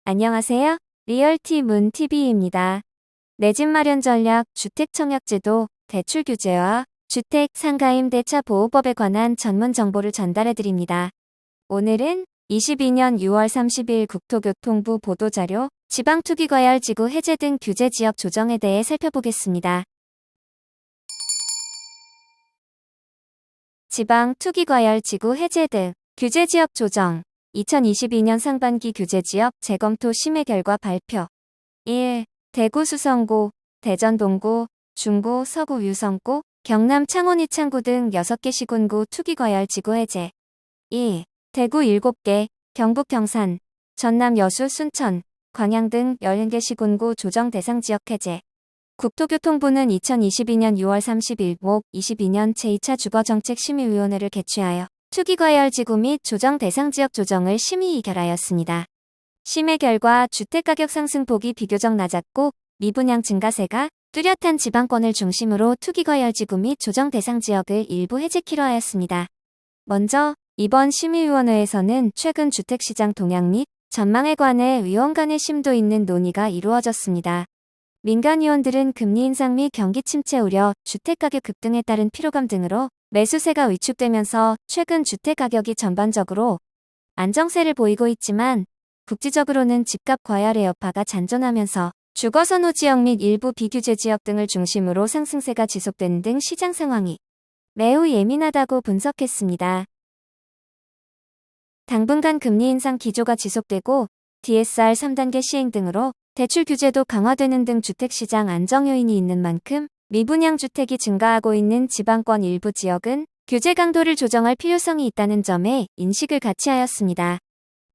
안녕하세요. 리얼티문TV입니다. 내 집 마련 전략, 주택청약제도, 대출 규제와 주택 상가임대차 보호법에 관한 전문 정보를 전달해드립니다. 오늘은 22년 6월 30일 국토교통부 보도자료, 지방투기과열지구 해제 등 규제지역 조정에 대해 살펴보겠습니다. 지방투기과열지구 해제 등 규제지역 조정 2022년 상반기 규제지역 재검토 심의 결과 발표 1. 대구 수성구, 대전 동구, 중구, 서구 유성구, 경남 창원 이창구 등 6개 시군구 투기과열지구 해제 2. 대구 7개, 경북 경산, 전남 여수 순천, 광양 등 11개 시군구 조정 대상 지역 해제 국토교통부는 2022년 6월 30일 목 22년 제2차 주거정책심의위원회를 개최하여 투기과열지구 및 조정 대상 지역 조정을 심의 의결하였습니다. 심의 결과 주택가격 상승폭이 비교적 낮았고 미분양 증가세가 뚜렷한 지방권을 중심으로 투기과열지구 및 조정 대상 지역을 일부 해제키로 하였습니다. 먼저 이번 심의위원회에서는 최근 주택시장 동향 및 전망에 관해 의원 간의 심도 있는 논의가 이루어졌습니다. 민간위원들은 금리 인상 및 경기 침체 우려, 주택가격 급등에 따른 피로감 등으로 매수세가 위축되면서 최근 주택가격이 전반적으로 안정세를 보이고 있지만 국지적으로는 집값 과열의 여파가 잔존하면서 주거선호 지역 및 일부 비규제 지역 등을 중심으로 상승세가 지속되는 등 시장 상황이 매우 예민하다고 분석했습니다. 당분간 금리 인상 기조가 지속되고 DSR 3단계 시행 등으로 대출 규제도 강화되는 등 주택시장 안정 요인이 있는 만큼 미분양 주택이 증가하고 있는 지방권 일부 지역은 규제 강도를 조정할 필요성이 있다는 점에 인식을 같이 하였습니다.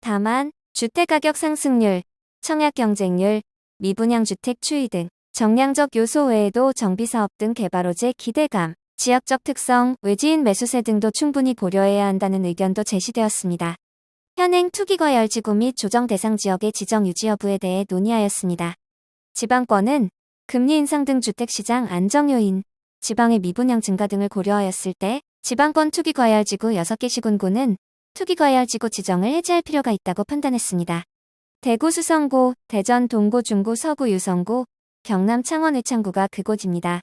다만 주택가격 상승률, 청약 경쟁률, 미분양 주택 추이 등 정량적 요소 외에도 정비사업 등 개발 호재 기대감, 지역적 특성, 외지인 매수세 등도 충분히 고려해야 한다는 의견도 제시되었습니다. 현행 투기과열지구 및 조정 대상 지역의 지정 유지 여부에 대해 논의하였습니다. 지방권은 금리 인상 등 주택시장 안정 요인, 지방의 미분양 증가 등을 고려하였을 때 지방권 투기과열지구 6개 시군구는 투기과열지구 지정을 해제할 필요가 있다고 판단했습니다. 대구 수성구, 대전 동구 중구 서구 유성구, 경남 창원 의창구가 그곳입니다.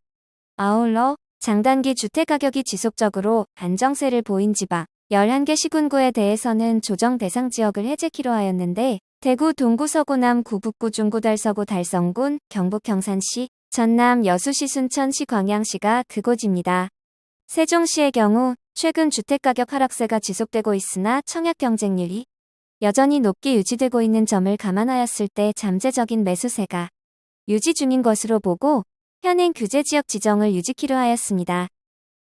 아울러 장단기 주택가격이 지속적으로 안정세를 보인 지방 11개 시군구에 대해서는 조정 대상 지역을 해제키로 하였는데 대구 동구 서구 남구 북구 중구 달서구 달성군, 경북 경산시, 전남 여수시 순천시 광양시가 그곳입니다. 세종시의 경우 최근 주택가격 하락세가 지속되고 있으나 청약 경쟁률이 여전히 높게 유지되고 있는 점을 감안하였을 때 잠재적인 매수세가 유지 중인 것으로 보고 현행 규제지역 지정을 유지키로 하였습니다.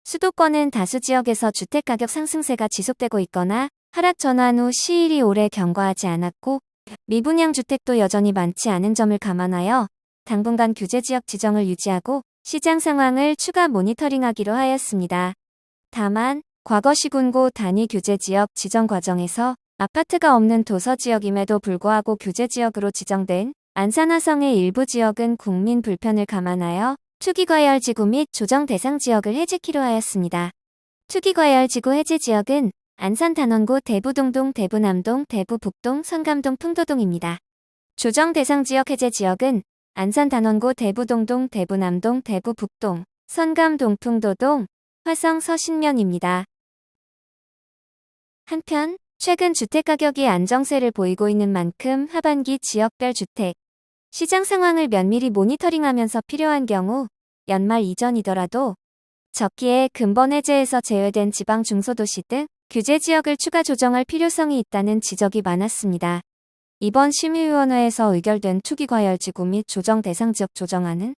수도권은 다수 지역에서 주택가격 상승세가 지속되고 있거나 하락 전환 후 시일이 오래 경과하지 않았고 미분양 주택도 여전히 많지 않은 점을 감안하여 당분간 규제지역 지정을 유지하고 시장 상황을 추가 모니터링하기로 하였습니다. 다만 과거 시군구 단위 규제지역 지정 과정에서 아파트가 없는 도서지역임에도 불구하고 규제지역으로 지정된 안산 화성의 일부 지역은 국민 불편을 감안하여 투기과열지구 및 조정 대상 지역을 해제키로 하였습니다. 투기과열지구 해제 지역은 안산 단원구 대부동동, 대부남동, 대부북동, 선감동, 풍도동입니다. 조정 대상 지역 해제 지역은 안산 단원구 대부동동, 대부남동, 대부북동, 선감동, 풍도동, 화성 서신면입니다. 한편 최근 주택가격이 안정세를 보이고 있는 만큼 하반기 지역별 주택 시장 상황을 면밀히 모니터링하면서 필요한 경우 연말 이전이더라도 적기에 근본 해제에서 제외된 지방 중소도시 등 규제지역을 추가 조정할 필요성이 있다는 지적이 많았습니다. 이번 심의위원회에서 의결된 투기과열지구 및 조정 대상 지역 조정안은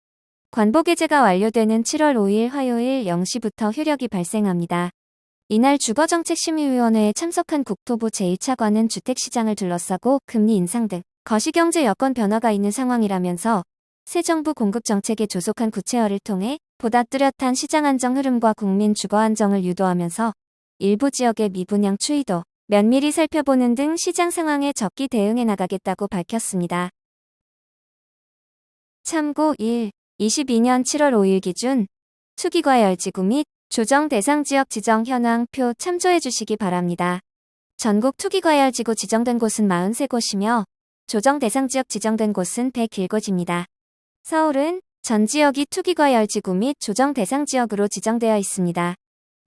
관보게재가 완료되는 7월 5일 화요일 0시부터 효력이 발생합니다. 이날 주거정책심의위원회에 참석한 국토부 제1차관은 주택시장을 둘러싸고 금리 인상 등 거시경제 여건 변화가 있는 상황이라면서 새 정부 공급정책에 조속한 구체화를 통해 보다 뚜렷한 시장 안정 흐름과 국민 주거 안정을 유도하면서 일부 지역의 미분양 추이도 면밀히 살펴보는 등 시장 상황에 적기 대응해 나가겠다고 밝혔습니다. 참고 1. 22년 7월 5일 기준 투기과열지구 및 조정 대상 지역 지정 현황표 참조해 주시기 바랍니다. 전국 투기과열지구 지정된 곳은 43곳이며 조정 대상 지역 지정된 곳은 101곳입니다. 서울은 전 지역이 투기과열지구 및 조정 대상 지역으로 지정되어 있습니다.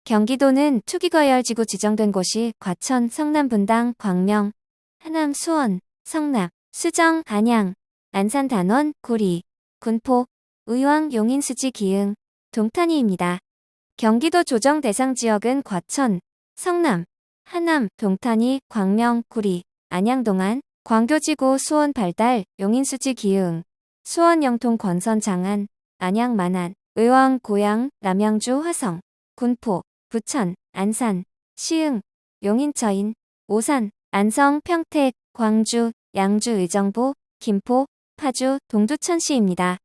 경기도는 투기과열지구 지정된 곳이 과천, 성남, 분당, 광명, 하남, 수원, 성남, 수정, 안양, 안산, 단원, 구리, 군포, 의왕, 용인, 수지, 기흥, 동탄이입니다. 경기도 조정 대상 지역은 과천, 성남, 하남, 동탄이, 광명, 구리, 안양, 동안, 광교지구, 수원, 발달, 용인, 수지, 기흥, 수원, 영통, 권선, 장안, 안양, 만안, 의왕, 고양, 남양주, 화성, 군포, 부천, 안산, 시흥, 용인, 처인, 오산, 안성, 평택, 광주, 양주, 의정부, 김포, 파주, 동두천시입니다.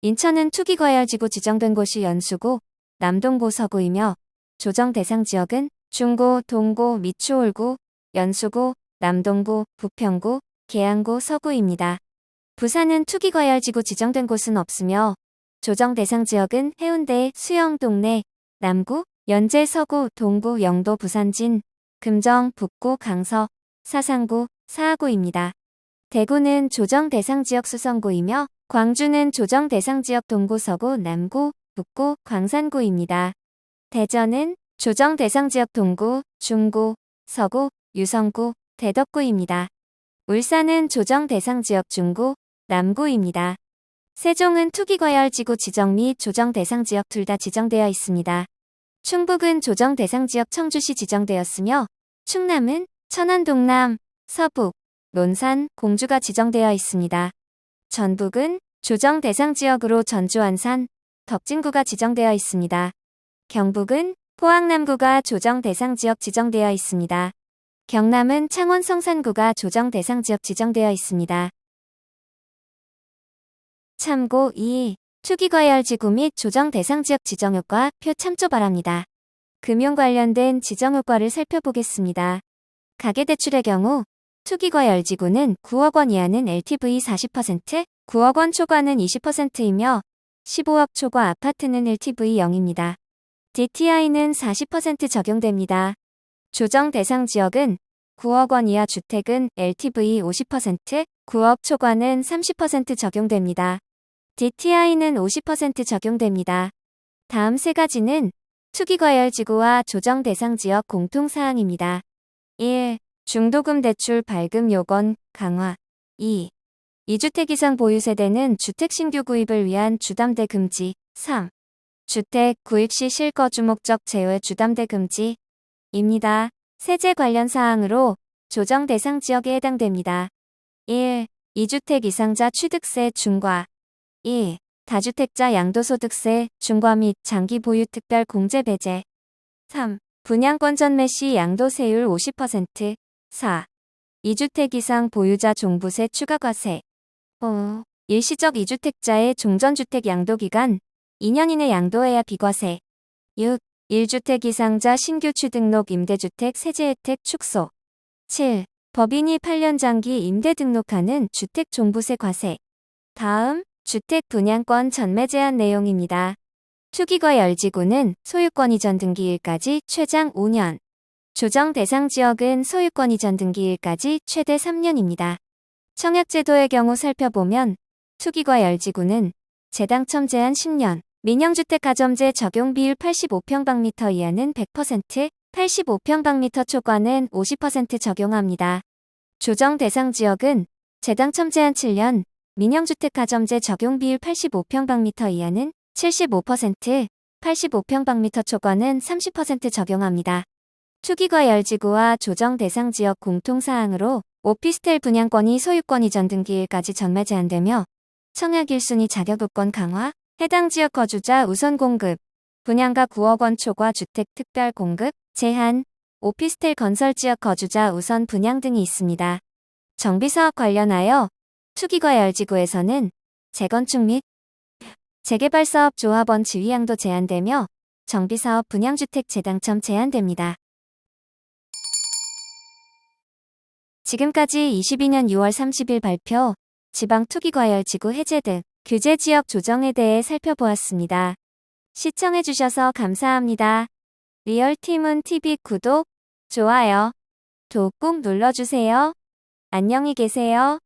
인천은 투기과열지구 지정된 곳이 연수구, 남동구, 서구이며 조정 대상 지역은 중구, 동구, 미추홀구, 연수구, 남동구, 부평구, 계양구, 서구입니다. 부산은 투기과열지구 지정된 곳은 없으며 조정 대상 지역은 해운대, 수영, 동래, 남구, 연제, 서구, 동구, 영도, 부산진, 금정, 북구, 강서, 사상구, 사하구입니다. 대구는 조정 대상 지역 수성구이며 광주는 조정 대상 지역 동구, 서구, 남구, 북구, 광산구입니다. 대전은 조정 대상 지역 동구, 중구, 서구, 유성구, 대덕구입니다. 울산은 조정 대상 지역 중구, 남구입니다. 세종은 투기과열지구 지정 및 조정 대상 지역 둘 다 지정되어 있습니다. 충북은 조정 대상 지역 청주시 지정되었으며 충남은 천안 동남, 서북, 논산, 공주가 지정되어 있습니다. 전북은 조정 대상 지역으로 전주, 안산, 덕진구가 지정되어 있습니다. 경북은 포항, 남구가 조정 대상 지역 지정되어 있습니다. 경남은 창원, 성산구가 조정 대상 지역 지정되어 있습니다. 참고 2. 투기과열지구 및 조정 대상 지역 지정효과 표 참조 바랍니다. 금융 관련된 지정효과를 살펴보겠습니다. 가계대출의 경우 투기과열지구는 9억 원 이하는 LTV 40%, 9억 원 초과는 20%이며 15억 초과 아파트는 LTV 0입니다. DTI는 40% 적용됩니다. 조정 대상 지역은 9억 원 이하 주택은 LTV 50%, 9억 초과는 30% 적용됩니다. DTI는 50% 적용됩니다. 다음 세 가지는 투기과열지구와 조정 대상 지역 공통사항입니다. 1. 중도금 대출 발금 요건 강화. 2. 2주택 이상 보유세대는 주택 신규 구입을 위한 주담대 금지. 3. 주택 구입 시 실거주 목적 제외 주담대 금지입니다. 세제 관련 사항으로 조정 대상 지역에 해당됩니다. 1. 2주택 이상자 취득세 중과. 2. 다주택자 양도소득세 중과 및 장기 보유 특별 공제 배제. 3. 분양권 전매 시 양도세율 50%. 4. 2주택 이상 보유자 종부세 추가 과세. 5. 일시적 2주택자의 종전주택 양도기간 2년 이내 양도해야 비과세. 6. 1주택 이상자 신규 취등록 임대주택 세제 혜택 축소. 7. 법인이 8년 장기 임대 등록하는 주택 종부세 과세. 다음, 주택 분양권 전매 제한 내용입니다. 투기과열지구는 소유권 이전 등기일까지 최장 5년. 조정 대상 지역은 소유권 이전 등기일까지 최대 3년입니다. 청약제도의 경우 살펴보면 투기과열지구는 재당첨 제한 10년, 민영주택 가점제 적용 비율 85평방미터 이하는 100%, 85평방미터 초과는 50% 적용합니다. 조정 대상 지역은 재당첨 제한 7년, 민영주택 가점제 적용 비율 85평방미터 이하는 75%, 85평방미터 초과는 30% 적용합니다. 투기과열지구와 조정 대상 지역 공통사항으로 오피스텔 분양권이 소유권 이전 등기일까지 전매 제한되며 청약 1순위 자격요건 강화, 해당 지역 거주자 우선 공급, 분양가 9억 원 초과 주택 특별 공급, 제한, 오피스텔 건설 지역 거주자 우선 분양 등이 있습니다. 정비사업 관련하여 투기과열지구에서는 재건축 및 재개발사업 조합원 지위양도 제한되며 정비사업 분양주택 재당첨 제한됩니다. 지금까지 22년 6월 30일 발표, 지방투기과열지구 해제 등 규제지역 조정에 대해 살펴보았습니다. 시청해주셔서 감사합니다. 리얼티문TV 구독, 좋아요, 도 꾹 눌러주세요. 안녕히 계세요.